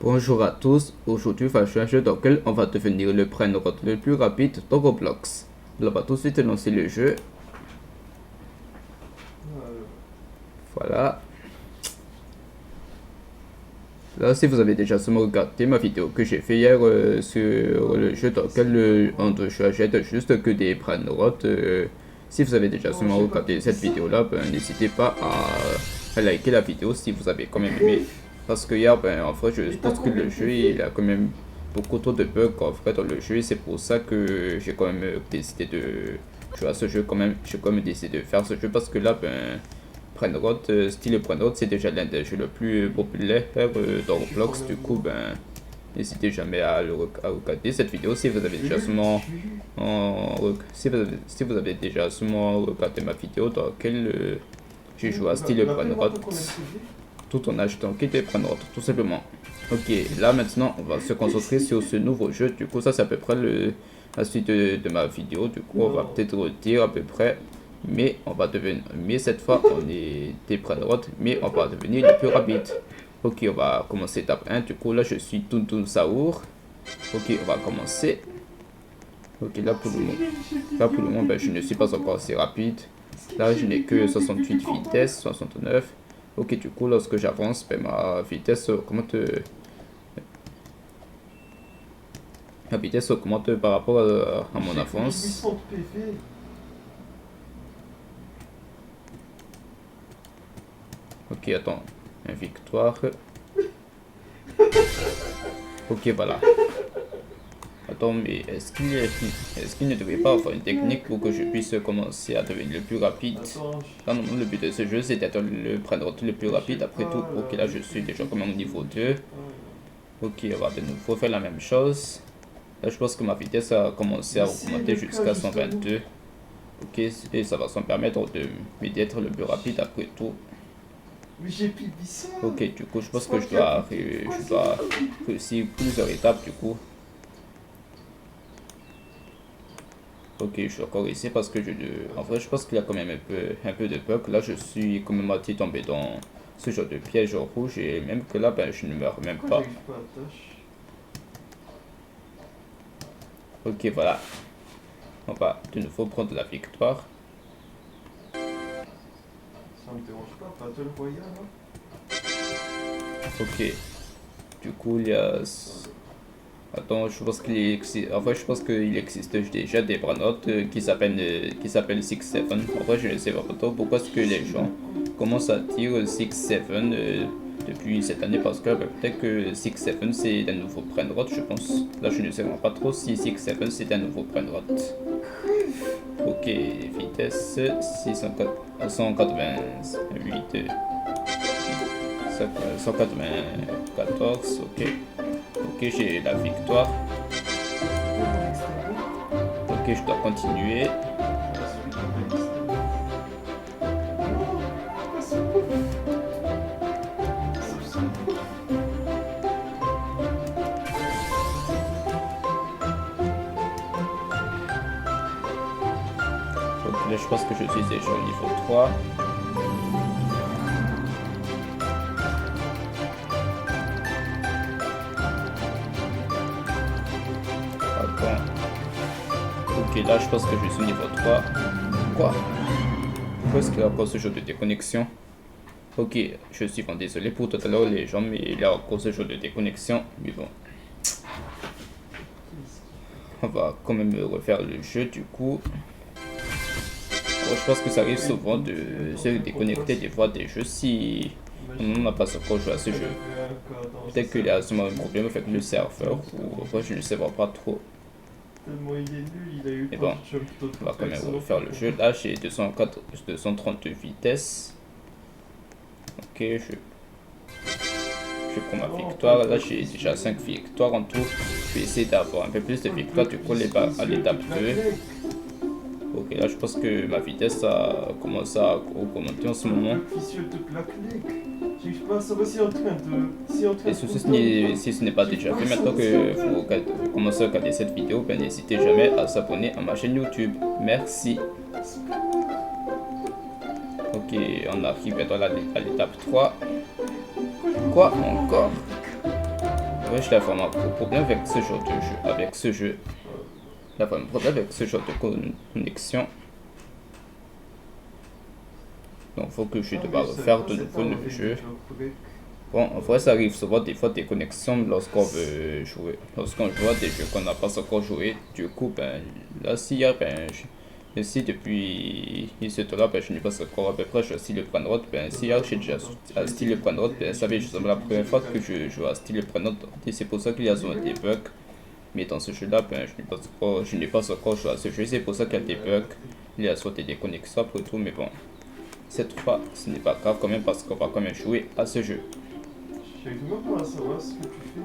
Bonjour à tous, aujourd'hui on va jouer à un jeu dans lequel on va devenir le brainrot le plus rapide dans Roblox. On va tout de suite lancer le jeu. Voilà. Là, si vous avez déjà sûrement regardé ma vidéo que j'ai fait hier sur le jeu dans lequel on doit choisir juste que des brainrots. Si vous avez déjà sûrement regardé cette vidéo là, n'hésitez pas à liker la vidéo si vous avez quand même aimé. Parce que hier, en fait, je pense que le jeu il a quand même beaucoup trop de bugs en fait dans le jeu. C'est pour ça que j'ai quand même décidé de jouer à ce jeu quand même. J'ai quand même décidé de faire ce jeu parce que là, Brainrot, style Brainrot, c'est déjà l'un des jeux le plus populaires dans Roblox. Du coup, n'hésitez jamais à regarder cette vidéo si vous avez déjà sûrement si vous avez déjà sûrement regardé ma vidéo dans laquelle j'ai joué à style Brainrot tout en achetant kit et Brainrot tout simplement. Ok, là maintenant on va se concentrer sur ce nouveau jeu. Du coup, ça c'est à peu près la suite de ma vidéo. Du coup, on va peut-être dire à peu près. Mais on va devenir, mais cette fois on est des Brainrot, mais on va devenir le plus rapide. Ok, on va commencer étape 1. Du coup, là je suis Tountoun Saour. Ok, on va commencer. Ok, là pour le moment, je ne suis pas encore assez rapide. Là, je n'ai que 68 vitesse, 69. Ok, du coup, lorsque j'avance, ma vitesse augmente. Ma vitesse augmente par rapport à mon avance. Ok, attends. Une victoire. Ok, voilà. Attends, mais est-ce qu'il ne devrait pas avoir une technique pour que je puisse commencer à devenir le plus rapide? Là, non, le but de ce jeu, c'est d'être le prendre le plus rapide. Après tout, ok, là, je suis déjà comme au niveau 2. Ok, on va de nouveau faire la même chose. Là, je pense que ma vitesse a commencé à augmenter jusqu'à 122. Ok, et ça va me permettre d'être le plus rapide après tout. Ok, du coup, je pense que je dois réussir plusieurs étapes du coup. Ok, je suis encore ici parce que en vrai, je pense qu'il y a quand même un peu de bug. Là, je suis comme moitié tombé dans ce genre de piège rouge et même que là, je ne meurs même pas. Ok, voilà. On va de nouveau prendre la victoire. Ça me dérange pas, Battle Royale, hein. Ok. Du coup, il y a... Attends, je pense qu'il existe... En vrai, je pense qu'il existe déjà des Brainrot qui s'appellent 6-7. En vrai, je ne sais pas trop pourquoi est-ce que les gens commencent à dire 6-7 depuis cette année parce que peut-être que 6-7 c'est un nouveau Brainrot, je pense. Là, je ne sais vraiment pas trop si 6-7 c'est un nouveau Brainrot. Ok, vitesse 188, 194, ok. Ok, j'ai la victoire. Ok, je dois continuer. Donc là, je pense que je suis déjà au niveau 3. Attends. Ok, là, je pense que je suis au niveau 3. Quoi? Pourquoi est-ce qu'il y a encore ce genre de déconnexion? Ok, je suis vraiment désolé pour tout à l'heure les gens, mais il y a encore ce genre de déconnexion. Mais bon. On va quand même refaire le jeu du coup. Bon, je pense que ça arrive souvent de se déconnecter des fois des jeux si on n'a pas encore joué à ce jeu. Peut-être qu'il y a sûrement un problème avec le serveur ou enfin, je ne sais pas trop. Mais bon, on va quand même refaire le jeu. Là j'ai 232 vitesses. Ok, je prends ma victoire. Là j'ai déjà 5 victoires en tout. Je vais essayer d'avoir un peu plus de victoires du coup à l'étape 2. Ok, là je pense que ma vitesse a commencé à augmenter en ce moment. Et si ce n'est pas déjà fait, maintenant que vous commencez à regarder cette vidéo, n'hésitez jamais à s'abonner à ma chaîne YouTube. Merci. Ok, on arrive à l'étape 3. Quoi encore? Ouais, j'ai vraiment un problème avec ce genre de jeu. Avec ce jeu. J'ai vraiment un problème avec ce genre de connexion. Donc, faut que je dois refaire de nouveau le jeu. Bon, en vrai, ça arrive souvent des fois des connexions lorsqu'on veut jouer. Lorsqu'on joue à des jeux qu'on n'a pas encore joué. Du coup, ben, là, si si depuis ce temps-là, ben, je n'ai pas encore à peu près joué à Style Prendre, ben, si hier j'ai déjà à Style Prendre, ben, ça fait justement la première fois que je joue à Style Prendre, et c'est pour ça qu'il y a souvent des bugs. Mais dans ce jeu-là, ben, je n'ai pas encore joué à ce jeu, c'est pour ça qu'il y a des bugs. Il y a soit des déconnexions après tout, mais bon. Cette fois, ce n'est pas grave quand même parce qu'on va quand même jouer à ce jeu. J'ai du mal à savoir ce que tu fais.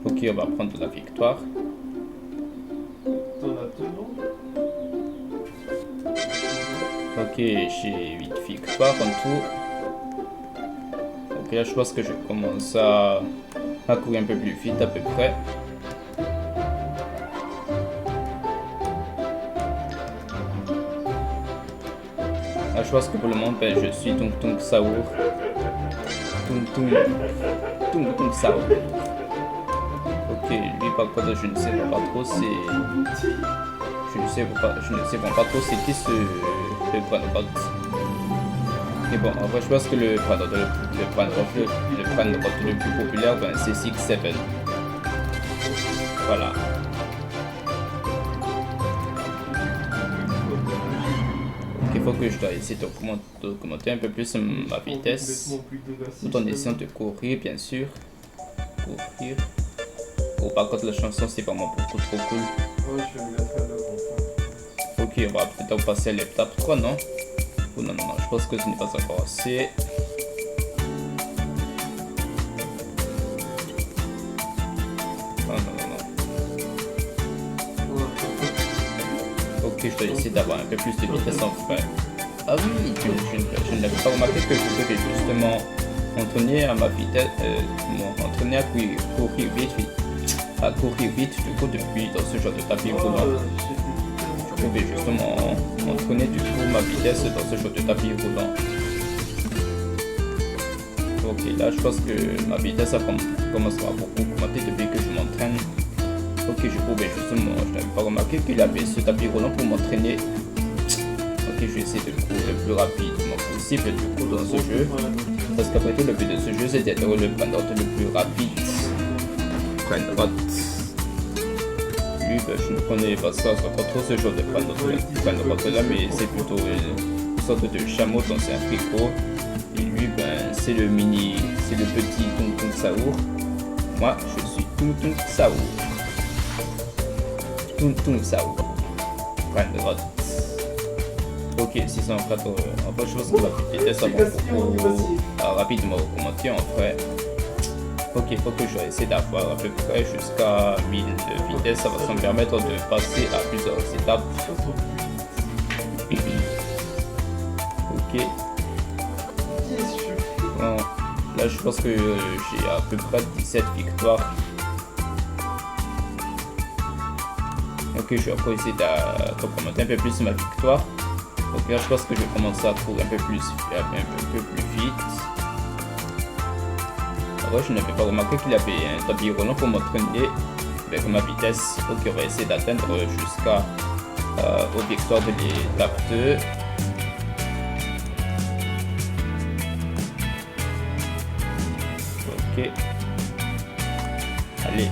Ok, on va prendre la victoire. T'en as deux noms? Ok, j'ai 8 victoires en tout. Ok, là je pense que je commence à courir un peu plus vite à peu près. Là je pense que pour le moment, ben, je suis Tung Tung Saour. Tung Tung Saour. Ok, lui par contre je ne sais pas trop c'est... Je ne sais pas trop c'est qui le Prandrot. Mais bon, en vrai je pense que le Prandrot le plus populaire, ben, c'est 6-7. Voilà. Ok, il faut que je dois essayer d'augmenter un peu plus ma vitesse. Tout en essayant de courir, bien sûr. Courir. Oh, par contre, la chanson, c'est vraiment beaucoup trop cool. Ouais, je vais me mettre à l'heure. Ok, on va peut-être passer à l'étape 3, non? Oh non, je pense que ce n'est pas encore assez. Non. Ok, je dois essayer d'avoir un peu plus de vitesse en fait. Ah oui, je n'avais pas remarqué que je devais justement m'entraîner à ma vitesse, m'entraîner à courir vite, du coup, depuis dans ce genre de tapis roulant. Je pouvais justement m'entraîner du coup ma vitesse dans ce genre de tapis roulant. Ok, là je pense que ma vitesse commencera à beaucoup augmenter depuis que je m'entraîne. Ok, je n'avais pas remarqué qu'il y avait ce tapis roulant pour m'entraîner. Ok, je vais essayer de courir le plus rapidement possible du coup dans ce jeu. Parce qu'après tout, le but de ce jeu, c'est d'être le Prandrot le plus rapide. Prandrot. Lui, ben, je ne connais pas trop ce genre de Prandrot là, mais c'est plutôt une sorte de chameau dans un fricot. Et lui, ben, c'est le petit Tung Tung Saour. Moi, je suis Tung Tung Saour. Tung Tung Saour. Prandrot. Ok, 604. En fait, je pense que la vitesse va beaucoup rapidement augmenter en fait. Ok, il faut que je vais essayer d'avoir à peu près jusqu'à 1000 de vitesse. Ça va me permettre de passer à plusieurs étapes. Ok. Bon, là, je pense que j'ai à peu près 17 victoires. Ok, je vais encore essayer d'augmenter un peu plus ma victoire. Donc là, je pense que je vais commencer à courir un peu plus vite. Alors, je n'avais pas remarqué qu'il y avait un tapis roulant pour m'entraîner avec ma vitesse. Ok, on va essayer d'atteindre jusqu'à aux victoires de l'étape 2. Ok. Allez.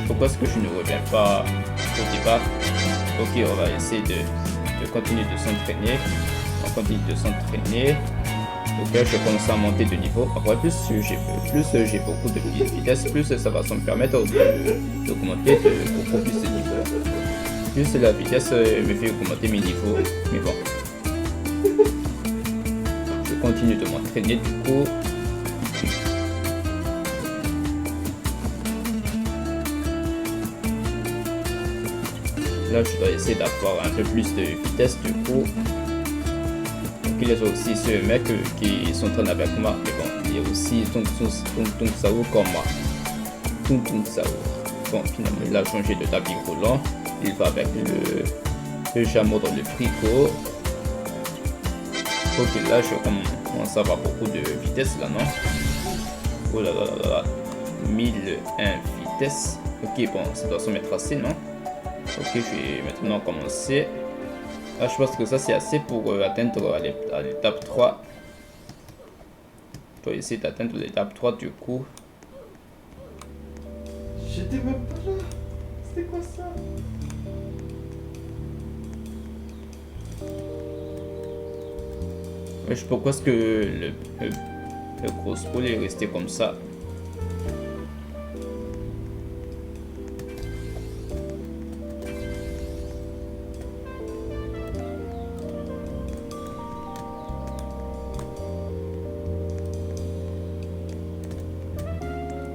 Pourquoi est-ce que je ne reviens pas au départ? Ok, on va essayer de continuer de s'entraîner. On continue de s'entraîner. Donc là, je commence à monter de niveau. Après, plus j'ai beaucoup de vitesse, plus ça va me permettre d'augmenter beaucoup plus de niveau. Plus la vitesse me fait augmenter mes niveaux. Mais bon. Je continue de m'entraîner du coup. Là, je dois essayer d'avoir un peu plus de vitesse du coup. Donc il y a aussi ce mec qui s'entraîne avec moi. Mais bon, il y a aussi Tung Saour comme moi. Tung Saour. Bon, finalement, il a changé de tapis roulant. Il va avec le chameau dans le frigo. Ok, là je commence à avoir beaucoup de vitesse là, non? Oh là là là là, 1001 vitesse. Ok, bon, ça doit se mettre assez, non? Ok, je vais maintenant commencer. Là, je pense que ça c'est assez pour atteindre à l'étape 3. Je dois essayer d'atteindre l'étape 3 du coup. J'étais même pas là. C'était quoi ça? Wesh, pourquoi est-ce que le gros spool est resté comme ça?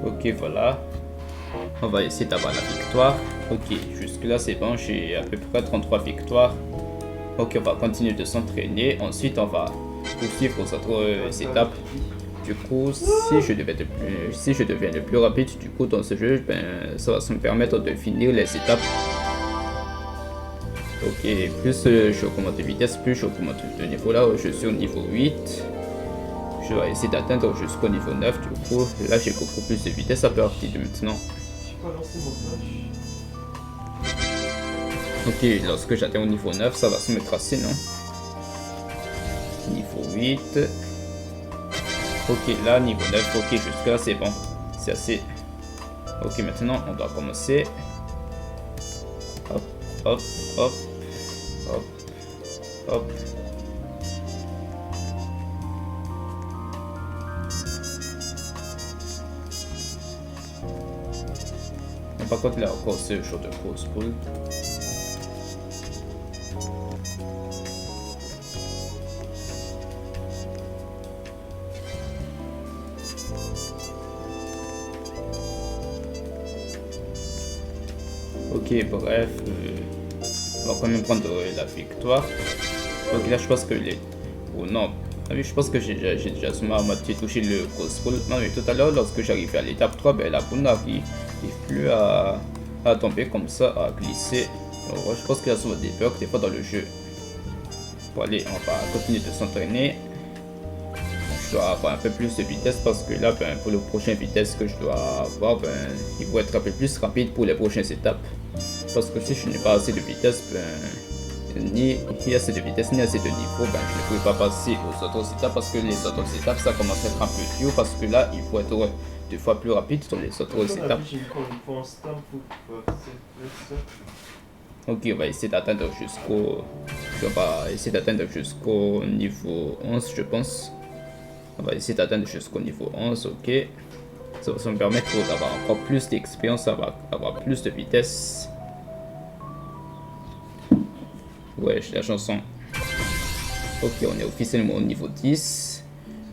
Ok, voilà. On va essayer d'avoir la victoire. Ok, jusque là c'est bon, j'ai à peu près 33 victoires. Ok, on va continuer de s'entraîner. Ensuite, on va poursuivre aux autres étapes. Du coup, si je deviens le plus rapide du coup dans ce jeu, ben, ça va me permettre de finir les étapes. Ok, plus je augmente de vitesse, plus je augmente de niveau. Là, je suis au niveau 8. Je vais essayer d'atteindre jusqu'au niveau 9. Du coup, là, j'ai beaucoup plus de vitesse à partir de maintenant. J'ai pas lancé mon flash. Ok, lorsque j'atteins au niveau 9, ça va se mettre assez, non? Niveau 8. Ok, là, niveau 9. Ok, jusque là, c'est bon. C'est assez. Ok, maintenant, on doit commencer. Hop, hop, hop, hop, hop. Mais par contre, là, encore, c'est le show de grosse poule. Ok, bref, on va quand même prendre la victoire. Ok, là je pense que les... Oh non, ah oui, je pense que j'ai déjà sûrement à moitié touché le gros spool. Non mais tout à l'heure, lorsque j'arrivais à l'étape 3, ben, la poule n'arrive plus à tomber comme ça, à glisser. Alors, je pense qu'il y a souvent des bugs des fois dans le jeu. Bon allez, on va continuer de s'entraîner. Je dois avoir un peu plus de vitesse parce que là, ben, pour le prochain vitesse que je dois avoir, ben, il faut être un peu plus rapide pour les prochaines étapes. Parce que si je n'ai pas assez de vitesse, ben, ni assez de vitesse, ni assez de niveau, ben, je ne pourrai pas passer aux autres étapes parce que les autres étapes, ça commence à être un peu dur parce que là, il faut être 2 fois plus rapide sur les autres étapes. Ok, on va essayer d'atteindre jusqu'au niveau 11, je pense. On va essayer d'atteindre jusqu'au niveau 11, ok. Ça va me permettre d'avoir encore plus d'expérience, avoir plus de vitesse. Ouais, j'ai la chanson. Ok, on est officiellement au niveau 10.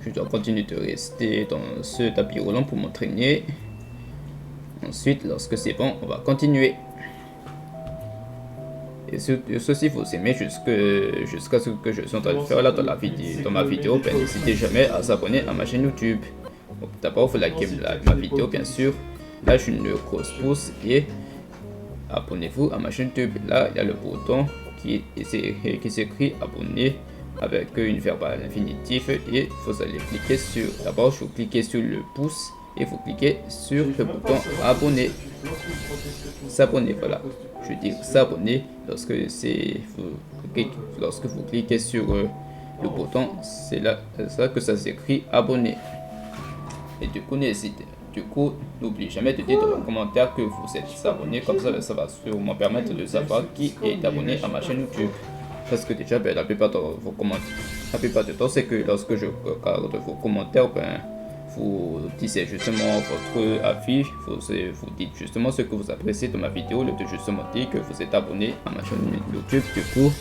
Je dois continuer de rester dans ce tapis roulant pour m'entraîner. Ensuite, lorsque c'est bon, on va continuer. Et ceci, vous aimez jusqu'à ce que je suis en train de faire là dans ma vidéo, ben, n'hésitez jamais à s'abonner à ma chaîne YouTube. D'abord, il faut liker ma vidéo, bien sûr. Lâchez une grosse pouce et abonnez-vous à ma chaîne YouTube. Là, il y a le bouton qui s'écrit abonner avec une verbale infinitive et il faut aller cliquer sur. D'abord, il faut cliquer sur le pouce et vous cliquez sur le bouton abonner. S'abonner, voilà. Je veux dire s'abonner lorsque vous cliquez sur le bouton, c'est là que ça s'écrit abonner. Et du coup, n'oubliez jamais de dire dans les commentaires que vous êtes abonné, comme ça va sûrement permettre de savoir qui est abonné à ma chaîne YouTube. Parce que déjà, ben, la plupart du temps, c'est que lorsque je regarde vos commentaires, ben, vous dites justement votre avis, vous dites justement ce que vous appréciez de ma vidéo, le de justement dire que vous êtes abonné à ma chaîne YouTube. Du coup,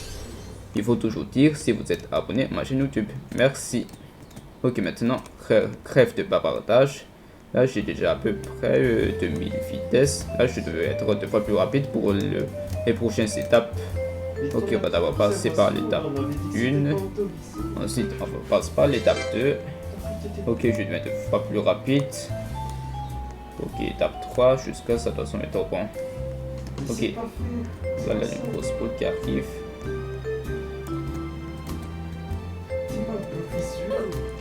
il faut toujours dire si vous êtes abonné à ma chaîne YouTube. Merci. Ok, maintenant, crève de bavardage. Là, j'ai déjà à peu près 2000 vitesses. Là, je devais être 2 fois plus rapide pour les prochaines étapes. Ok, on va d'abord passer par l'étape 1. Ensuite, on va passer par l'étape 2. Ok, je deviens 2 fois plus rapide. Ok, étape 3. Jusqu'à ça doit se mettre au point. Ok, là, il y a une grosse poule qui arrive.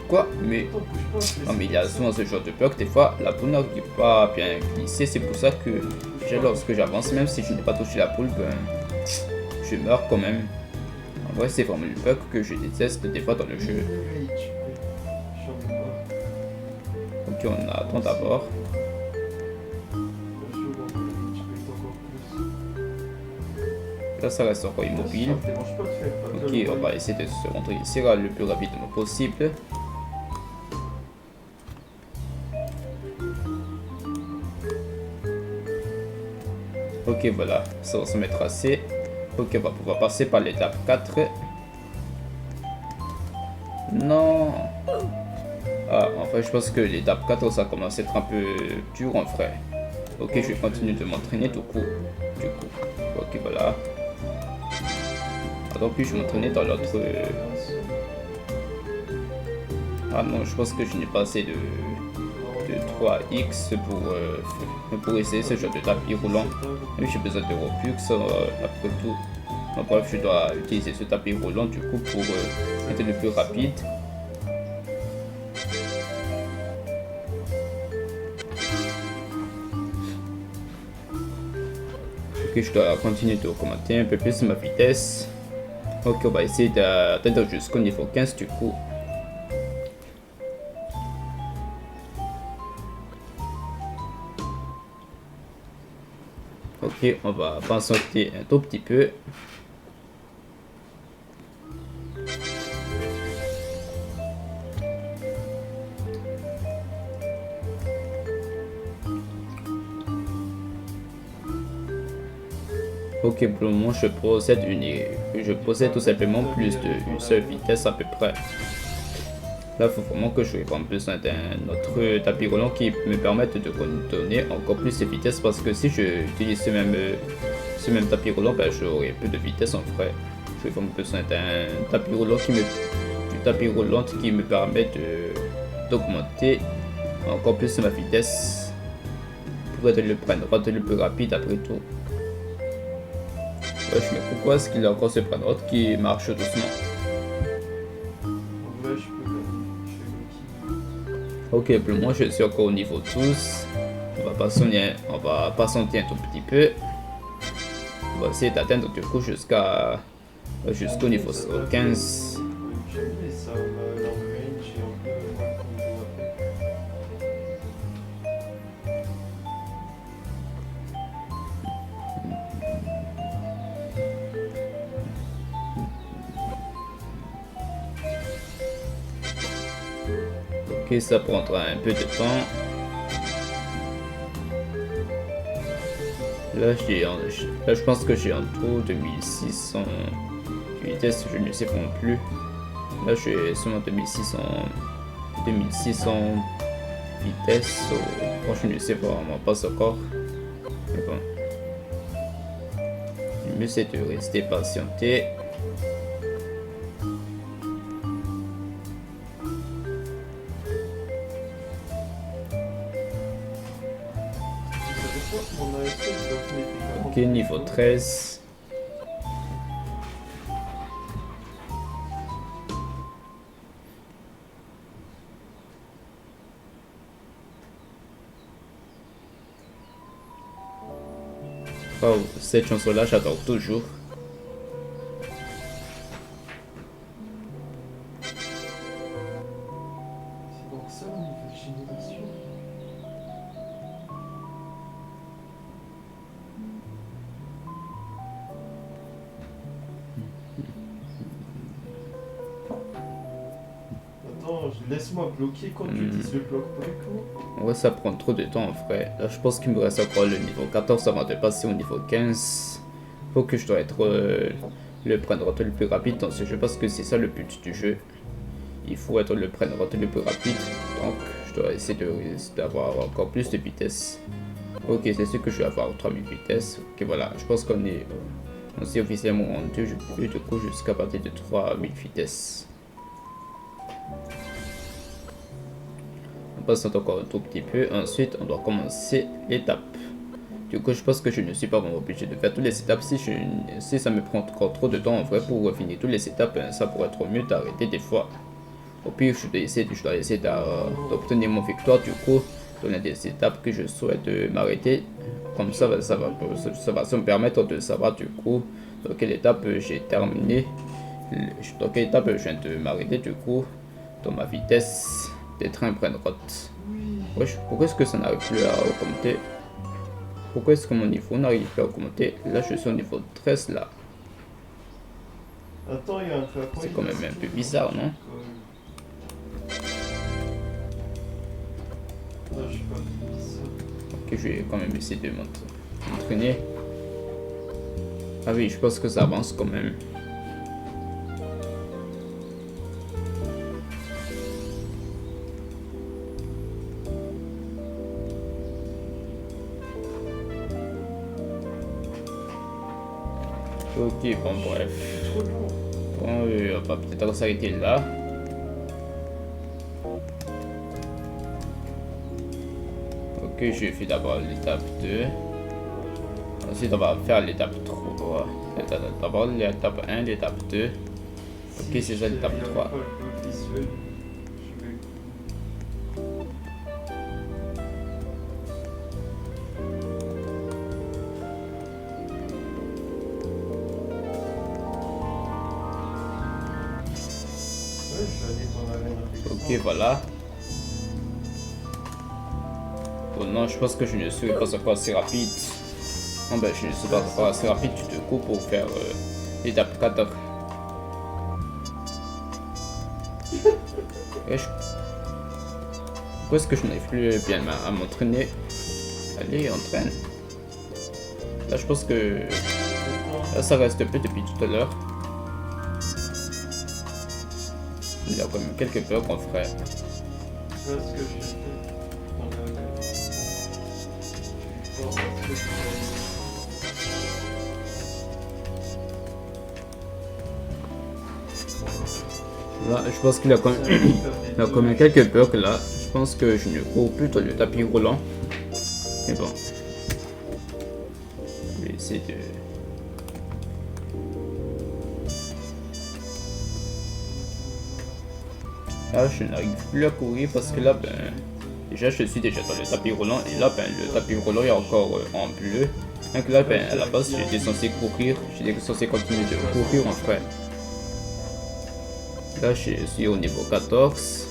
Quoi? Mais... Non mais il y a souvent ce genre de bug, des fois la poule n'arrive pas à bien glisser, c'est pour ça que lorsque j'avance, même si je n'ai pas touché la poule, ben, je meurs quand même. En vrai c'est vraiment le bug que je déteste des fois dans le jeu. Ok, on attend d'abord. Là ça reste encore immobile. Ok, on va essayer de se rendre ici là, le plus rapidement possible. Ok, voilà, ça va se mettre assez. Ok, on va pouvoir passer par l'étape 4. Non. Ah, en fait, je pense que l'étape 4, ça commence à être un peu dur en vrai. Ok, je vais continuer de m'entraîner tout court. Du coup, ok, voilà. Alors, puis je m'entraîner dans l'autre... Ah non, je pense que je n'ai pas assez de 3x pour essayer ce genre de tapis roulant. Mais j'ai besoin de Robux après tout. Donc, bref, je dois utiliser ce tapis roulant du coup pour être le plus rapide. Ok, je dois continuer de augmenter un peu plus ma vitesse. Ok, on va essayer d'atteindre jusqu'au niveau 15 du coup. Ok, on va patienter un tout petit peu. Ok, pour le moment, je possède tout simplement plus d'une seule vitesse à peu près. Là, il faut vraiment que je vraiment besoin d'un autre tapis roulant qui me permette de donner encore plus de vitesse parce que si je utilise ce même tapis roulant, ben, j'aurai peu de vitesse en vrai. J'ai vraiment besoin d'un tapis roulant qui me permet d'augmenter encore plus ma vitesse pour être le plus rapide après tout. Ouais, je me pourquoi est-ce qu'il a encore ce prendre qui marche doucement. Ok, pour le moment je suis encore au niveau 12. On va patienter un tout petit peu. On va essayer d'atteindre du coup jusqu'au niveau 15. Ok, ça prendra un peu de temps. Là, je pense que j'ai en tout 2600 de vitesse, je ne sais pas non plus. Là, je suis seulement 2600 vitesse. Bon, je ne sais pas vraiment pas encore. Mais bon. Le mieux, c'est de rester patienté. Ok, niveau 13. Oh, cette chanson-là, j'adore toujours. C'est donc ça au niveau de génération. Attends, laisse-moi bloquer quand tu utilises le bloc break. Ouais, ça prend trop de temps en vrai. Là, je pense qu'il me reste encore le niveau 14 avant de passer au niveau 15. Faut que je dois être le prendre le plus rapide dans ce jeu parce que c'est ça le but du jeu. Il faut être le prendre le plus rapide. Donc, je dois essayer d'avoir encore plus de vitesse. Ok, c'est ce que je vais avoir, 3000 vitesses. Ok, voilà, je pense qu'on s'est officiellement rendu du coup jusqu'à partir de 3000 vitesses. On passe encore un tout petit peu. Ensuite, on doit commencer l'étape. Du coup, je pense que je ne suis pas vraiment obligé de faire toutes les étapes. Si ça me prend encore trop de temps en vrai pour finir toutes les étapes, ça pourrait être mieux d'arrêter des fois. Au pire, je dois essayer d'obtenir mon victoire. Du coup, dans l'une des étapes que je souhaite m'arrêter. Comme ça va me permettre de savoir du coup dans quelle étape j'ai terminé. Dans quelle étape je viens de m'arrêter du coup. Dans ma vitesse des trains prennent route. Wesh, pourquoi est-ce que ça n'arrive plus à augmenter? Pourquoi est-ce que mon niveau n'arrive plus à augmenter? Là, je suis au niveau 13 là. Attends, il y a un flacon. C'est quand même un peu bizarre, non? Non, je sais pas. Ok, je vais quand même essayer de m'entraîner. Ah oui, je pense que ça avance quand même. Ok, bon bref. Bon, on va peut-être s'arrêter là. Ok, je fais d'abord l'étape 2. Ensuite, on va faire l'étape 3. D'abord l'étape 1, l'étape 2. Ok, c'est ça l'étape 3. Ok, voilà. Oh non, je pense que je ne suis pas encore assez rapide. Non, ben, je ne suis pas encore assez rapide du coup pour faire l'étape 4. Pourquoi est-ce que je n'arrive plus bien à m'entraîner? Allez, entraîne. Là, je pense que... Là, ça reste peu depuis tout à l'heure. Il y a quand même quelques peurs qu'on ferait. Là, je pense qu'il y a quand même, quelques bugs là. Je pense que je ne cours plus dans le tapis roulant. Mais bon. Je vais essayer de... Là, je n'arrive plus à courir parce que là, ben... Déjà, je suis déjà dans le tapis roulant. Et là, ben, le tapis roulant est encore en bleu. Donc là, ben, à la base, j'étais censé courir. J'étais censé continuer de courir en fait. Là, je suis au niveau 14.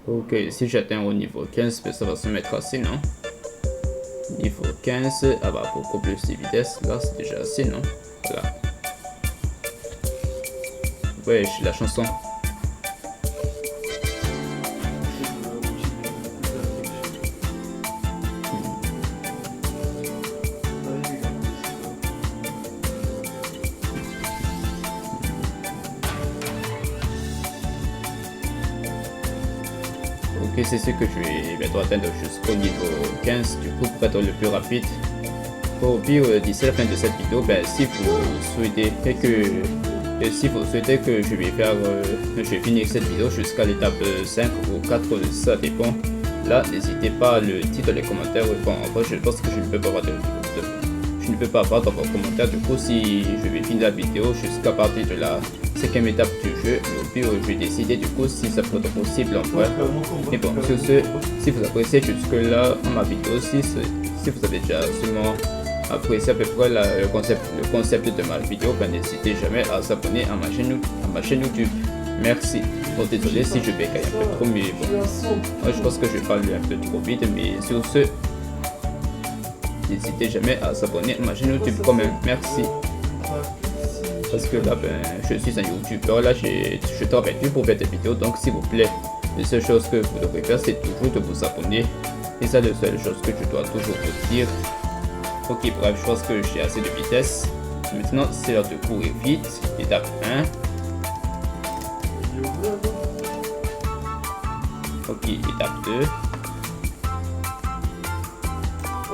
Ok, si j'atteins au niveau 15, ben, ça va se mettre assez, non? Niveau 15, ah bah beaucoup plus de vitesse, là c'est déjà assez, non? Voilà. Ouais, j'ai la chanson. Ok, c'est ce que je vais bientôt atteindre jusqu'au niveau 15, du coup pour être le plus rapide. Au pire, d'ici la fin de cette vidéo, ben, si vous souhaitez que je vais finir cette vidéo jusqu'à l'étape 5 ou 4, ça dépend. Là, n'hésitez pas à le dire dans les commentaires. Bon, en vrai, je pense que je ne peux pas avoir dans vos commentaires. Du coup, si je vais finir la vidéo jusqu'à partir de la 5e étape du jeu, mais au pire, je vais décider du coup si ça peut être possible en vrai. Et bon, sur ce, si vous appréciez jusque là ma vidéo, si vous avez déjà sûrement apprécié à peu près le concept de ma vidéo, ben n'hésitez jamais à s'abonner à ma chaîne YouTube. Merci. Bon, désolé si je bégaye un peu trop, mais bon, moi, je pense que je parle un peu trop vite, mais sur ce, n'hésitez jamais à s'abonner à ma chaîne YouTube quand même. Merci. Parce que là, ben, je suis un youtubeur, là, je travaille plus pour faire des vidéos, donc s'il vous plaît, la seule chose que vous devrez faire, c'est toujours de vous abonner. Et c'est la seule chose que je dois toujours vous dire. Ok, bref, je pense que j'ai assez de vitesse. Maintenant, c'est l'heure de courir vite. Étape 1. Ok, étape 2.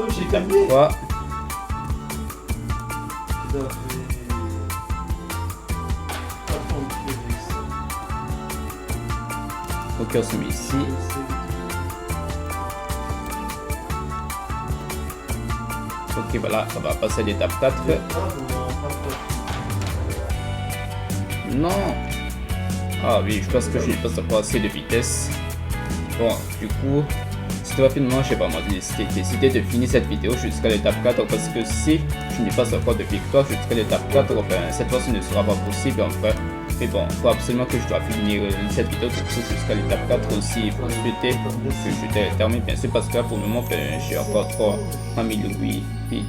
Oh, j'ai étape gagné. 3. J'avais... Attends, Ok, on se met ici. Ok, voilà, on va passer à l'étape 4. Non. Ah oui, je pense que je n'ai pas encore assez de vitesse. Bon, du coup, c'était rapidement, je sais pas moi, décidé de finir cette vidéo jusqu'à l'étape 4 parce que si je n'ai pas encore de victoire jusqu'à l'étape 4, ben, cette fois ce ne sera pas possible en fait. Mais bon, il faut absolument que je dois finir cette vidéo du coup jusqu'à l'étape 4 aussi. Vous souhaitez que je termine bien sûr parce que là pour le moment ben, j'ai encore 3008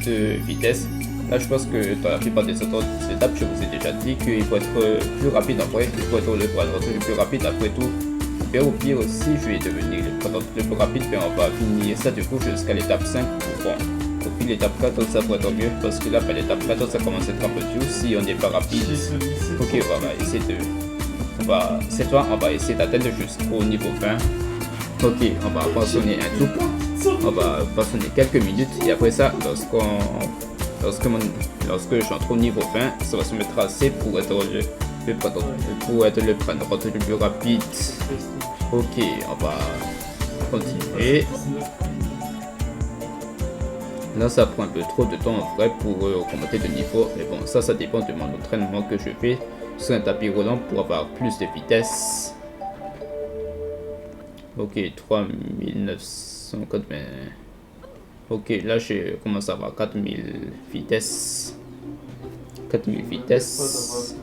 de vitesse. Là je pense que dans la plupart des autres étapes je vous ai déjà dit qu'il faut être plus rapide en vrai, il faut être le plus rapide après tout. Et au pire aussi je vais devenir le plus rapide, mais on va finir ça du coup jusqu'à l'étape 5. Bon, depuis l'étape 4 ça pourrait être mieux parce que là à l'étape 4 ça commence à être un peu dur si on n'est pas rapide. Ok, on va essayer de... cette fois on va essayer d'atteindre jusqu'au niveau 20. Ok, on va passionner un tout. On va passionner quelques minutes et après ça, lorsque j'entre au niveau 20, ça va se mettre assez pour être le prendre le plus rapide. Ok, on va continuer. Là, ça prend un peu trop de temps en vrai pour augmenter de niveau. Mais bon, ça dépend de mon entraînement que je fais sur un tapis roulant pour avoir plus de vitesse. Ok, 3980. Ok, là, je commence à avoir 4000 vitesses. 4000 vitesses.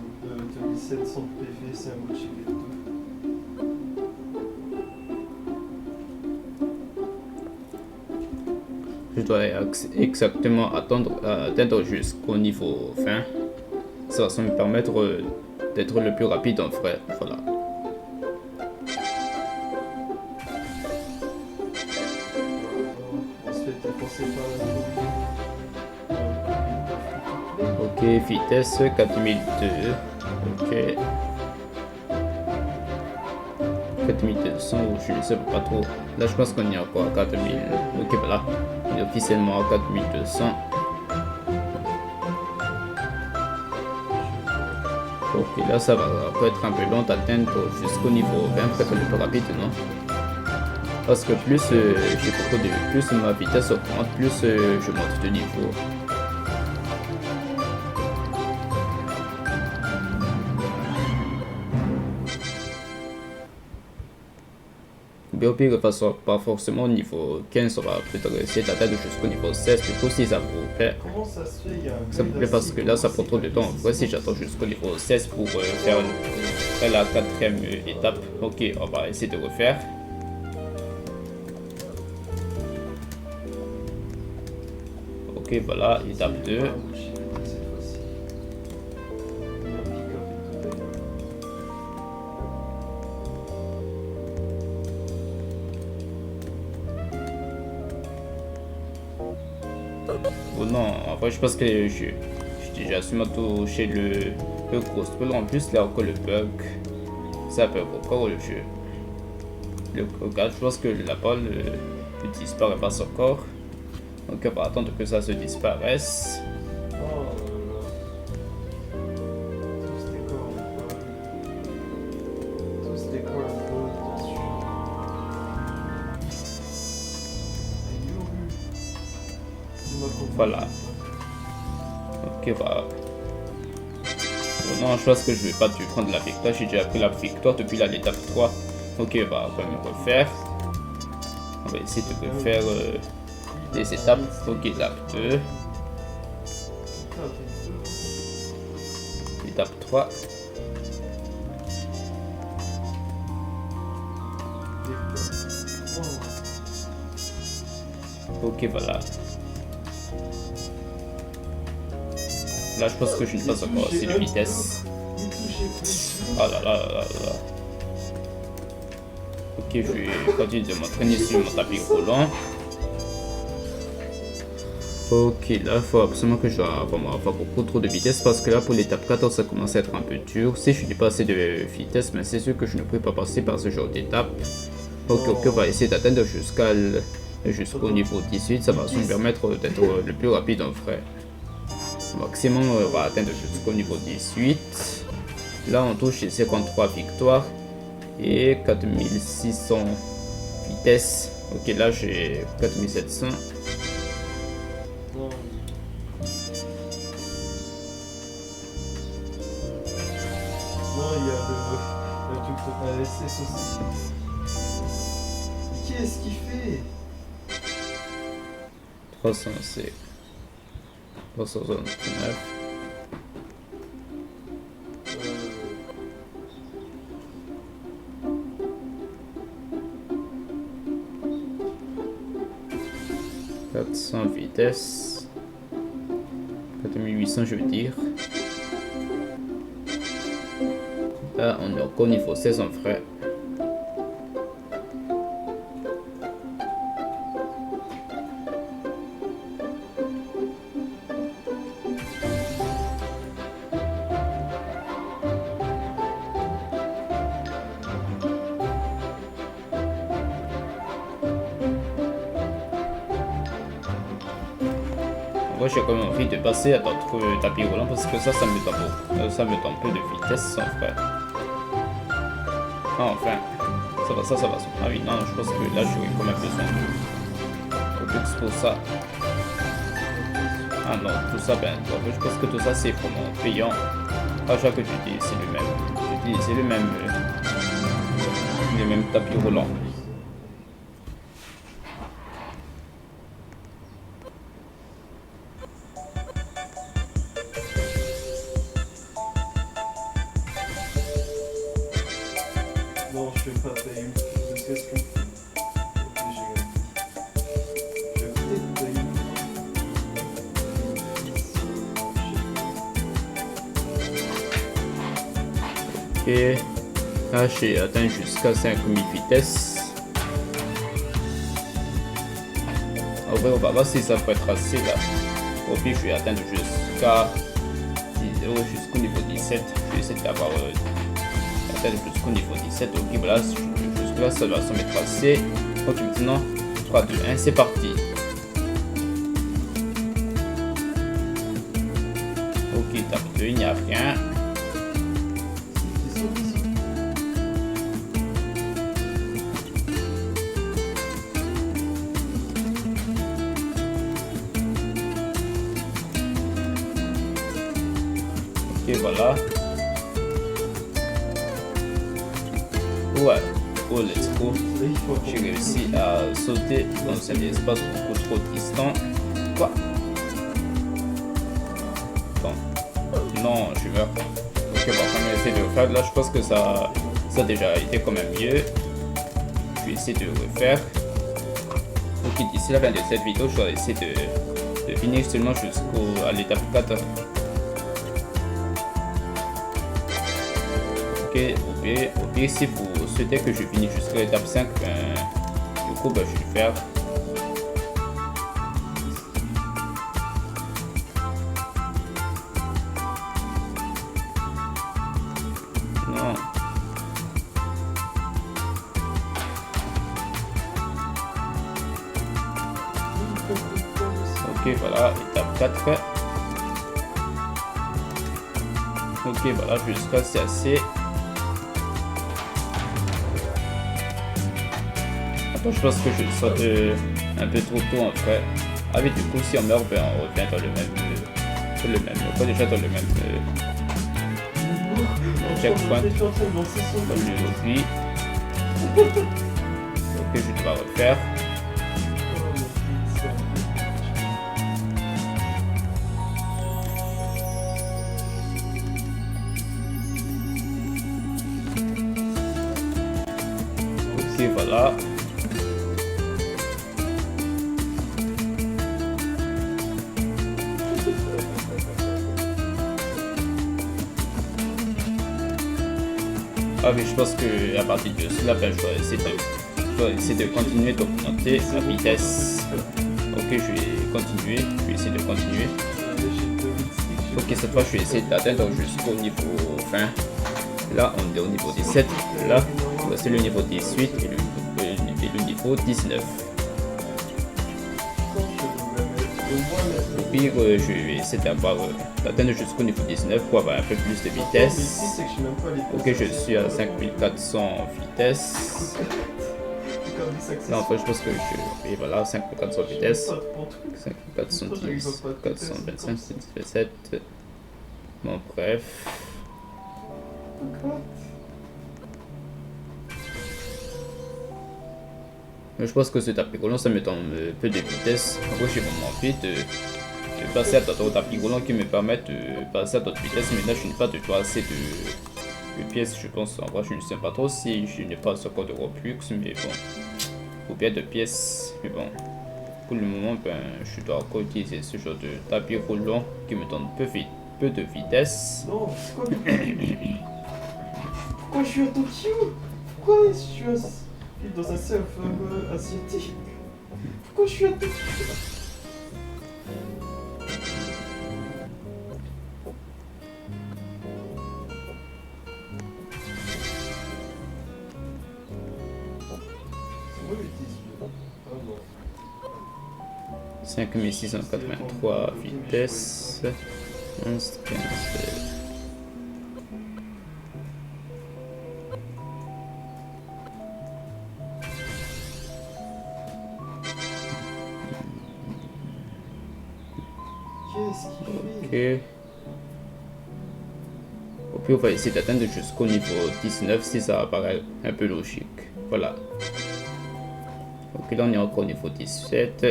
2700 PV, c'est un motif. Je dois exactement atteindre jusqu'au niveau 20. Ça va me permettre d'être le plus rapide en vrai. Voilà. On se fait défoncer par la Ok, vitesse 4002. Ok. 4200 ou je ne sais pas trop. Là, je pense qu'on est encore à 4000. Ok, voilà. On est officiellement à 4200. Ok, là, ça va peut être un peu long d'atteindre jusqu'au niveau 20, peut-être un peu rapide, non? Parce que plus j'ai beaucoup de plus ma vitesse augmente, plus je monte de niveau. Mais au pire, pas forcément au niveau 15, on va peut-être essayer d'atteindre jusqu'au niveau 16. Du coup, si ça vous plaît, Comment ça se fait? ça vous plaît parce que là, ça prend trop de temps. Voici, j'attends jusqu'au niveau 16 pour faire la 4e étape. Ok, on va essayer de refaire. Ok, voilà, étape 2. Oh non, en vrai, je pense que j'ai déjà sûrement touché le gros spoil. En plus, là encore le bug, ça peut encore le jeu. Regarde, je pense que la balle ne disparaît pas encore. Donc, on va attendre que ça se disparaisse. Voilà. Ok, voilà. Bon, non, je pense que je vais pas dû prendre la victoire. J'ai déjà pris la victoire depuis l'étape 3. Ok, on va quand même refaire. On va essayer de refaire des étapes. Ok, étape 2. Étape 3. Ok, voilà. Là, je pense que je ne passe encore assez de vitesse. Oh là là là là là. Ok, je vais continuer de m'entraîner sur mon tapis roulant. Ok, là, il faut absolument que je dois avoir beaucoup trop de vitesse parce que là, pour l'étape 14, ça commence à être un peu dur. Si je n'ai pas assez de vitesse, mais c'est sûr que je ne pourrais pas passer par ce genre d'étape. Ok, on va essayer d'atteindre jusqu'à jusqu'au niveau 18, ça va nous permettre d'être le plus rapide en vrai. Le maximum on va atteindre jusqu'au niveau 18. Là on touche les 53 victoires et 4600 vitesse. Ok, là j'ai 4700. Non, il y a le truc de SS aussi. Qu'est-ce qu'il fait? 300 c'est 369. « 400 vitesse, 4800 je veux dire. Là on est encore au niveau 16 en vrai. Moi j'ai quand même envie de passer à d'autres tapis roulants parce que ça me donne beaucoup. Ça me donne peu de vitesse en fait. Ah, enfin, ça va. Ah oui, non, je pense que là j'aurais quand même besoin de Robux pour ça. Ah non, tout ça, ben, je pense que tout ça c'est vraiment payant. À chaque que tu dis, c'est le même. Tu dis, c'est le même. Les mêmes tapis roulants. Non, je fais pas taille. Qu'est-ce qu'on fait? Ok, j'ai compris. Je fais taille. Ok, là j'ai atteint jusqu'à 5000 vitesses. En vrai, on va voir si ça peut être assez là. Au pire, je vais atteindre jusqu'à jusqu'au niveau 17. Je vais essayer d'avoir atteindre jusqu'au niveau 17. Ok, voilà, jusque là ça va se mettre assez. Ok, maintenant 3, 2, 1, c'est parti. Ok, tape 2, il n'y a rien. Ok, voilà. Ouais, oh let's go. J'ai réussi à sauter dans un espace beaucoup trop distant. Quoi? Bon. Non, je meurs. Ok, bon, quand même essayer de refaire. Là, je pense que ça a déjà été quand même mieux. Je vais essayer de refaire. Ok, d'ici la fin de cette vidéo, je vais essayer de finir seulement jusqu'à l'étape 4. Ok, au pire, si vous souhaitez que je finisse jusqu'à l'étape 5, du coup, je vais le faire. Non. Ok, voilà, étape 4. Ok, voilà, jusqu'à c'est assez. Attends, je pense que je saute un peu trop tôt en fait. Ah oui, du coup, si on meurt, ben, on revient dans le même, pas déjà dans le même checkpoint. Dans le lobby. Ok, je dois refaire. Ok, voilà. Ah oui, je pense que à partir de cela, ben, je dois essayer de continuer d'augmenter ma vitesse. Ok, je vais continuer, je vais essayer de continuer. Ok, cette fois je vais essayer d'atteindre jusqu'au niveau 20. Là on est au niveau 17. Là, voici le niveau 18 et le niveau 19. Au pire, je vais essayer d'atteindre jusqu'au niveau 19 pour avoir un peu plus de vitesse. Ok, je suis à 5400 vitesse. Non, en fait, je pense que je... Et voilà, 5400 vitesse. 5410, 425, 7. Bon, bref. Je pense que ce tapis roulant, ça me donne un peu de vitesse. Après, j'ai vraiment envie de passer à d'autres tapis roulants qui me permettent de passer à d'autres vitesses. Mais là, je n'ai pas de tout assez de pièces, je pense. En vrai, je ne sais pas trop si je n'ai pas encore de Robux, mais bon. Ou bien de pièces. Mais bon, pour le moment, ben, je dois encore utiliser ce genre de tapis roulant qui me donne peu de vitesse. Non, c'est quoi pourquoi je suis à Tokyo? Pourquoi je suis dans un serveur asiatique? Pourquoi je suis à Tokyo? C'est moi l'utilise. Ah non. 5683 vitesse. 11, 15. Ok. Au pire, on va essayer d'atteindre jusqu'au niveau 19 si ça paraît un peu logique. Voilà. Ok, là on est encore au niveau 17.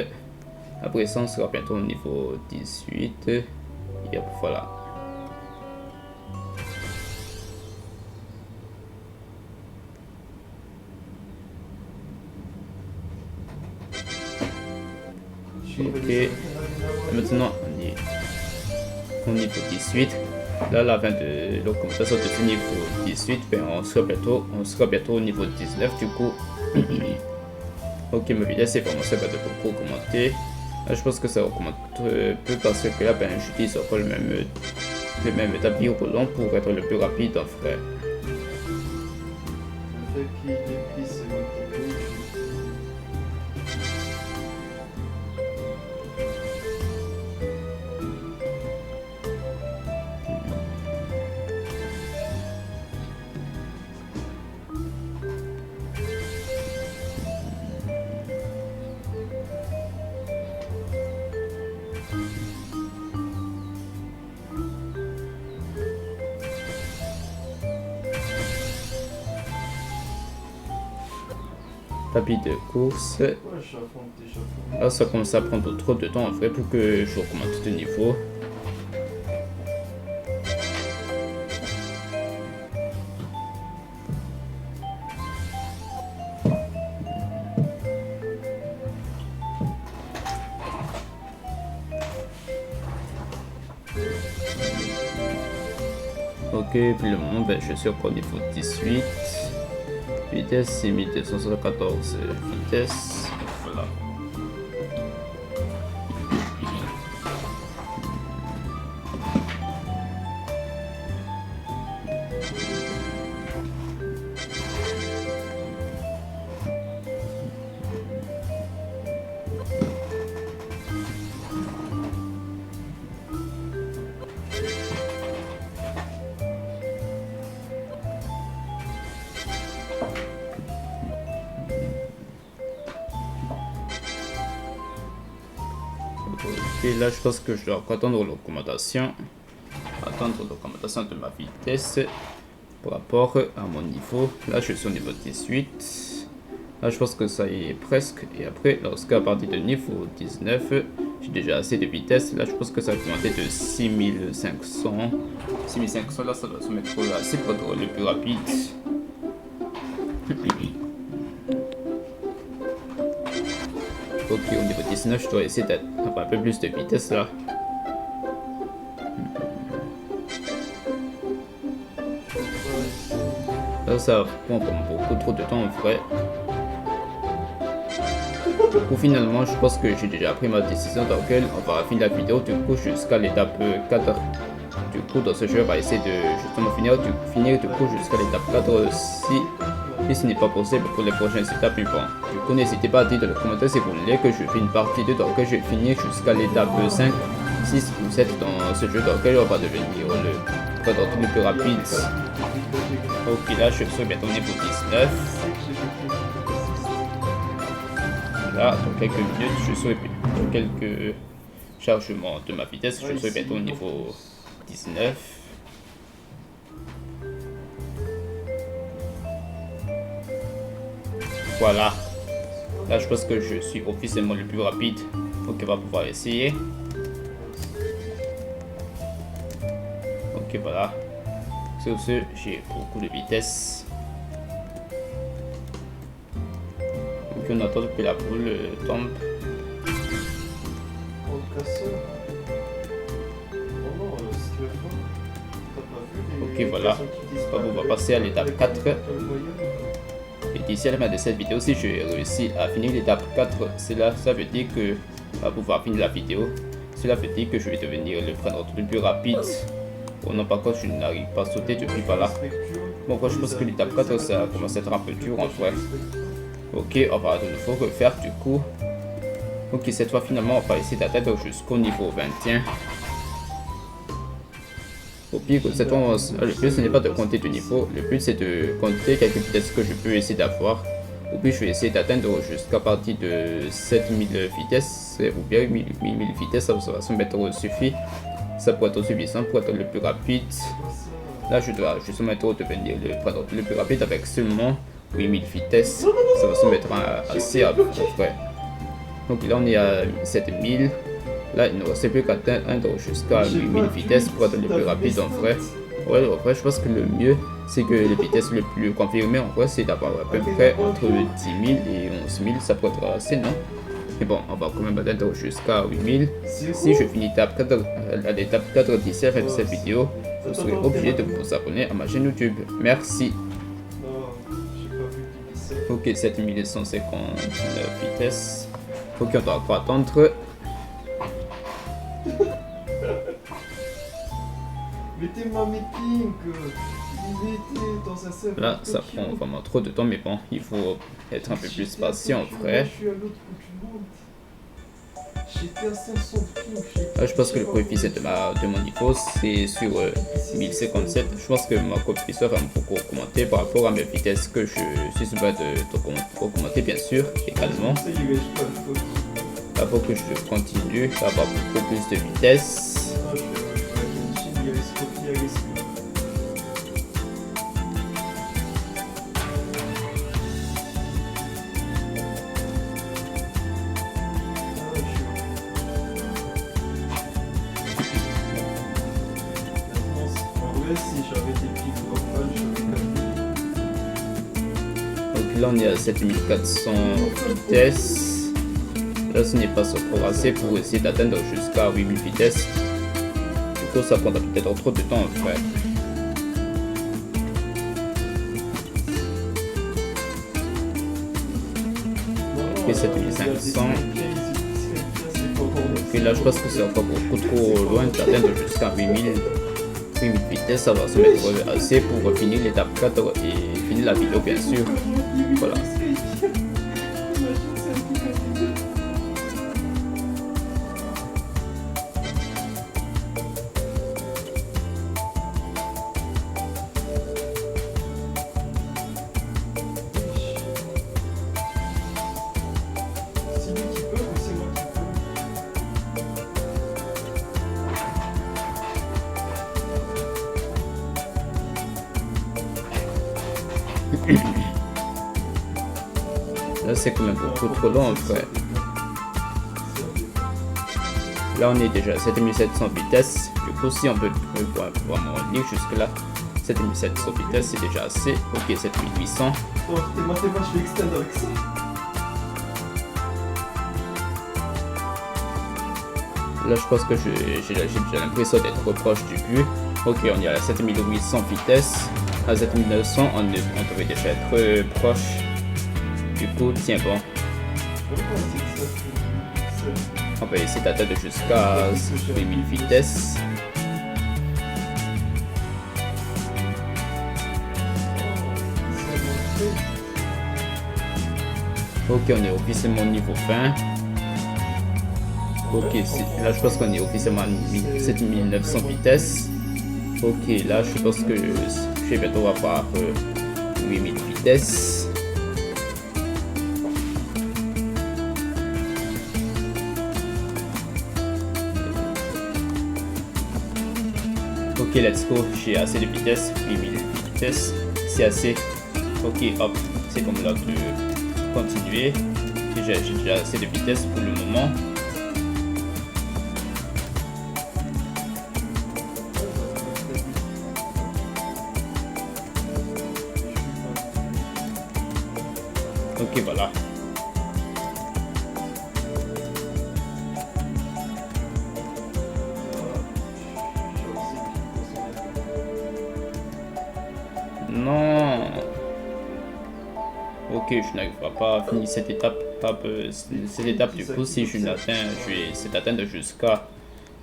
Après ça, on sera bientôt au niveau 18. Et hop, voilà. Ok. Maintenant, on est au niveau 18. Là, la fin de l'augmentation de ce niveau 18, ben, on sera bientôt au niveau 19. Du coup, ok, ma vitesse est vraiment ça va de beaucoup augmenter. Là, je pense que ça augmente peu parce que là, ben, j'utilise encore le même tapis roulant pour être le plus rapide en vrai. Le fait qu'il déplisse Tapis de course. Là, ça commence à prendre trop de temps en vrai pour que je augmente de niveau. Ok, pour le moment, ben, je suis encore au niveau 18. Vitesse, c'est 1214 vitesse. Voilà. Et là, je pense que je dois attendre l'augmentation. Attendre l'augmentation de ma vitesse par rapport à mon niveau. Là, je suis au niveau 18. Là, je pense que ça y est presque. Et après, lorsqu'à partir de niveau 19, j'ai déjà assez de vitesse. Là, je pense que ça va augmenter de 6500. 6500, là, ça doit se mettre assez pour être le plus rapide. Ok, au niveau 19, je dois essayer d'avoir un peu plus de vitesse là. Là, ça prend vraiment beaucoup trop de temps en vrai. Du coup, finalement, je pense que j'ai déjà pris ma décision dans laquelle on va finir la vidéo du coup jusqu'à l'étape 4. Du coup, dans ce jeu, on va essayer de justement finir du coup jusqu'à l'étape 4 si Et ce n'est pas possible pour les prochaines étapes, mais bon. Du coup, n'hésitez pas à dire dans les commentaires si vous voulez que je fais une partie 2 dans laquelle je vais finir jusqu'à l'étape 5, 6 ou 7 dans ce jeu dans lequel on va devenir le prédateur le plus rapide. Ok, là je suis bientôt au niveau 19. Là, dans quelques minutes, je serai dans quelques chargements de ma vitesse, je serai bientôt au niveau 19. Voilà. Là, je pense que je suis officiellement le plus rapide. Ok, on va pouvoir essayer. Ok, voilà. Sur ce, j'ai beaucoup de vitesse. Ok, on attend que la boule tombe. Ok, voilà. On va passer à l'étape 4. Et d'ici à la fin de cette vidéo, si j'ai réussi à finir l'étape 4, ça veut dire que on va pouvoir finir la vidéo. Cela veut dire que je vais devenir le prédateur le plus rapide. Bon, non, par contre, je n'arrive pas à sauter depuis par là. Bon, moi, je pense que l'étape 4, ça commence à être un peu dur en vrai. Ok, on va de nouveau refaire du coup. Ok, cette fois, finalement, on va essayer d'atteindre jusqu'au niveau 21. Au pire, cette fois, le but ce n'est pas de compter du niveau, le but c'est de compter quelques vitesses que je peux essayer d'avoir. Au pire, je vais essayer d'atteindre jusqu'à partir de 7000 vitesses, ou bien 8000 vitesses, ça va me suffire. Ça pourrait être suffisant pour être le plus rapide. Là, je dois justement devenir le prédateur le plus rapide avec seulement 8000 vitesses. Ça va se mettre assez à peu près. Donc là, on est à 7000. Là, il ne reste plus qu'à atteindre jusqu'à 8000 vitesses pour être le plus rapide en vrai. Ouais, en vrai, je pense que le mieux, c'est que les vitesses le plus confirmées en vrai, c'est d'avoir à peu près entre 10 000 et 11 000. Ça peut être assez, non? Mais bon, on va quand même atteindre jusqu'à 8000. Si je finis à l'étape 4 d'ici à la fin de cette vidéo, vous serez obligé de vous abonner à ma chaîne YouTube. Merci. Ok, 7159 vitesses. Ok, on doit encore attendre. Mettez-moi mes pings. Là, ça prend vraiment trop de temps, mais bon, il faut être un peu plus patient, frère. Là, je pense que le coefficient de mon niveau, c'est sur 1057. Je pense que mon coefficient va beaucoup augmenter par rapport à mes vitesses que je suis obligé de augmenter, bien sûr, également. Là, faut que je continue à avoir beaucoup plus de vitesse. Donc là on est à 7400 vitesses. Là ce n'est pas encore assez pour essayer d'atteindre jusqu'à 8000 vitesses. Du coup ça prendra peut-être trop de temps en fait. Ok, 7500. Ok, là je pense que c'est encore beaucoup trop loin d'atteindre jusqu'à 8000 vitesses. Ça va se mettre assez pour finir l'étape 4 et finir la vidéo bien sûr. Voilà. Là c'est quand même beaucoup trop long en fait. Là on est déjà à 7700 vitesses. Du coup si on peut vraiment lire jusque là, 7700 vitesses c'est déjà assez. Ok, 7800. Oh, t'es-moi, je vais extendre avec ça. Là je pense que j'ai l'impression d'être proche du but. Ok, on est à 7800 vitesses. À 7900 on devrait déjà être proche. Du coup, tiens bon. On va essayer d'atteindre jusqu'à 8000 vitesses. Ok, on est officiellement au niveau 20. Ok, là je pense qu'on est officiellement à 7900 vitesses. Ok, là je pense que je vais bientôt avoir 8000 vitesses. Ok, let's go, j'ai assez de vitesse, 8000 vitesses, c'est assez. Ok, hop, c'est comme là de continuer. J'ai déjà assez de vitesse pour le moment. Ok, voilà. Non. Ok, je n'arriverai pas à finir cette étape. Cette étape, du coup, si je l'atteins, je vais essayer d'atteindre jusqu'à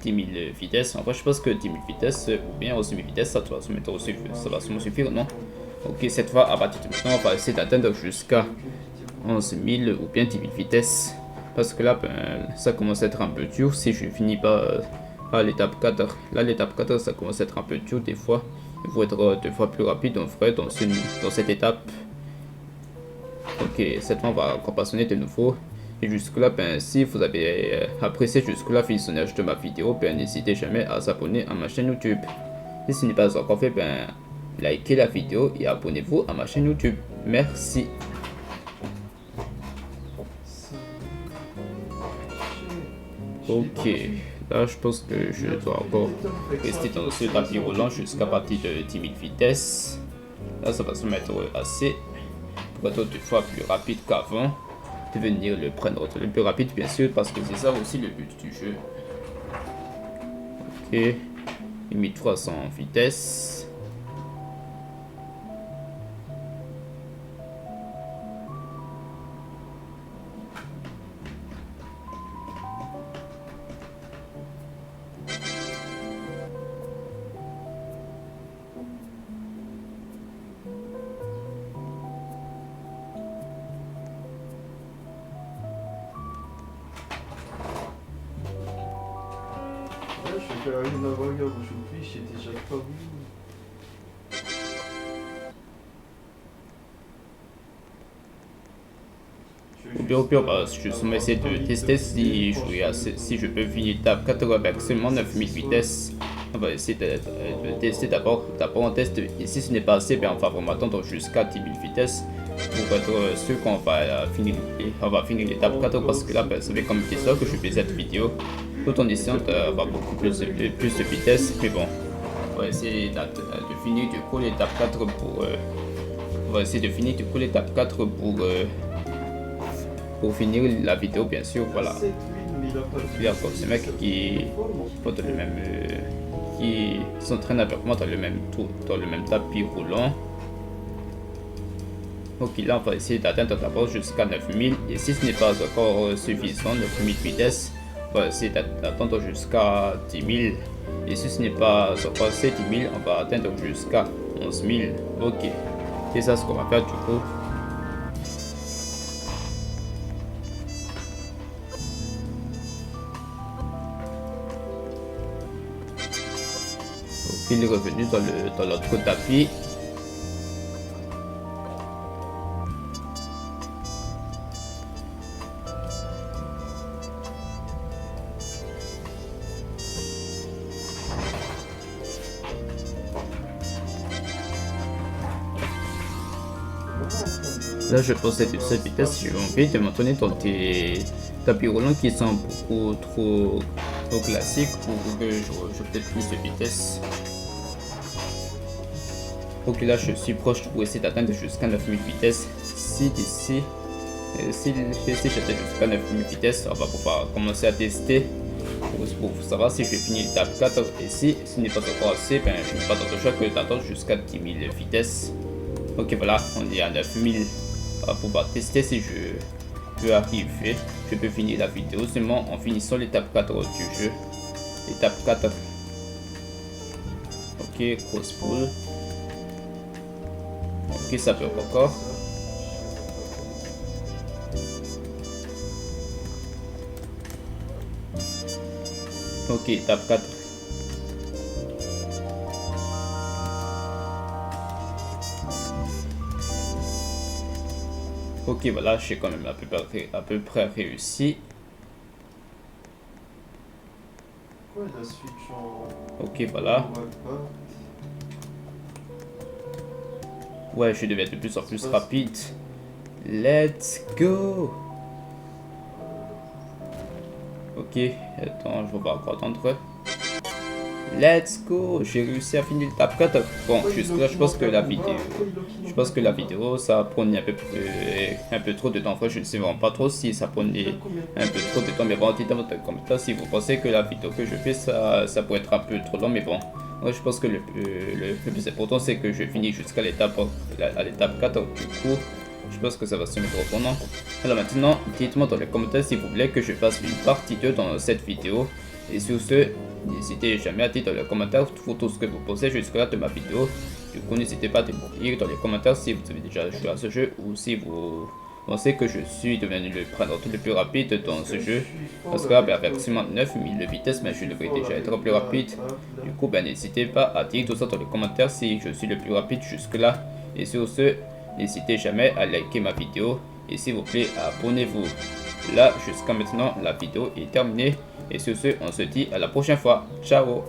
10 000 vitesses. En fait, je pense que 10 000 vitesses ou bien 11 000 vitesses, ça va sûrement suffire, non? Ok, cette fois, à partir de maintenant, on va essayer d'atteindre jusqu'à 11 000 ou bien 10 000 vitesses. Parce que là, ben, ça commence à être un peu dur si je finis pas à l'étape 4. Là, l'étape 4, ça commence à être un peu dur des fois. Il faut être 2 fois plus rapide en vrai dans cette étape. Ok, cette fois on va compassionner de nouveau. Et jusque là, ben, si vous avez apprécié jusque là le visionnage de ma vidéo, ben, n'hésitez jamais à s'abonner à ma chaîne YouTube. Et si ce n'est pas encore fait, ben, likez la vidéo et abonnez-vous à ma chaîne YouTube. Merci. Ok, là je pense que je dois encore rester dans ce tapis roulant jusqu'à partir de 10 000 vitesses. Là ça va se mettre assez pour être 2 fois plus rapide qu'avant. Devenir le prendre le plus rapide bien sûr parce que c'est ça aussi le but du jeu. Ok, 1300 vitesse. Je vais aller dans aujourd'hui, j'ai déjà pas vu. Au pire, je vais essayer de tester si je peux finir l'étape 4 avec seulement 9000 vitesses. On va essayer de tester d'abord un test. Et si ce n'est pas assez, ben on va vraiment attendre jusqu'à 10 000 vitesses pour être sûr qu'on va finir l'étape 4 parce que là, ben, ça fait comme ça que je fais cette vidéo tout en essayant d'avoir beaucoup plus de vitesse. Mais bon, on va essayer de finir du coup l'étape 4 pour. On va essayer de finir du coup l'étape 4 pour finir la vidéo, bien sûr. Voilà. Il y a encore ce mec qui s'entraîne avec moi dans le même tapis roulant. Ok, là on va essayer d'atteindre d'abord jusqu'à 9000 et si ce n'est pas encore suffisant, 9000 vitesses, on va essayer d'attendre jusqu'à 10 000 et si ce n'est pas encore assez 10 000, on va atteindre jusqu'à 11 000. Ok, c'est ça ce qu'on va faire du coup. Il est revenu dans l'autre tapis. Là, je possède cette vitesse. J'ai envie de m'entraîner dans tes tapis roulants qui sont beaucoup trop classiques pour que je peut-être plus de vitesse. Ok, là je suis proche pour essayer d'atteindre jusqu'à 9000 vitesses. Si j'atteins jusqu'à 9000 vitesses, on va pouvoir commencer à tester pour savoir si je vais finir l'étape 4. Et si ce n'est pas encore assez, ben, je n'ai pas d'autre choix que d'attendre jusqu'à 10 000 vitesses. Ok, voilà, on est à 9000. On va pouvoir tester si je peux arriver. Je peux finir la vidéo seulement en finissant l'étape 4 du jeu. Étape 4. Ok, cross pull. Ok, ça peut encore. Ok, étape 4. Ok, voilà, j'ai quand même à peu près réussi. Pourquoi la switch en... Ok, voilà. on voit pas. Ouais, je deviens de plus en plus rapide. Let's go. Ok, attends, je vais encore attendre. Let's go. J'ai réussi à finir l'étape 4. Bon, jusque là, je pense que la vidéo, ça prenait un peu trop de temps. Enfin, je ne sais vraiment pas trop si ça prenait un peu trop de temps. Mais bon, dites dans votre commentaire si vous pensez que la vidéo que je fais, ça pourrait être un peu trop long. Mais bon, moi, je pense que le plus important, c'est que je finis jusqu'à l'étape 4. Du coup, je pense que ça va se mettre au tournant. Alors maintenant, dites-moi dans les commentaires si vous voulez que je fasse une partie 2 dans cette vidéo. Et sur ce, n'hésitez jamais à dire dans les commentaires tout ce que vous pensez jusque-là de ma vidéo. Du coup, n'hésitez pas à dire dans les commentaires si vous avez déjà joué à ce jeu ou si vous pensez que je suis devenu le prédateur le plus rapide dans ce jeu. Parce que là, avec seulement 9000 de vitesse, mais je devrais déjà être plus rapide. Du coup, n'hésitez pas à dire tout ça dans les commentaires si je suis le plus rapide jusque-là. Et sur ce, n'hésitez jamais à liker ma vidéo et s'il vous plaît, abonnez-vous. Là, jusqu'à maintenant, la vidéo est terminée. Et sur ce, on se dit à la prochaine fois. Ciao!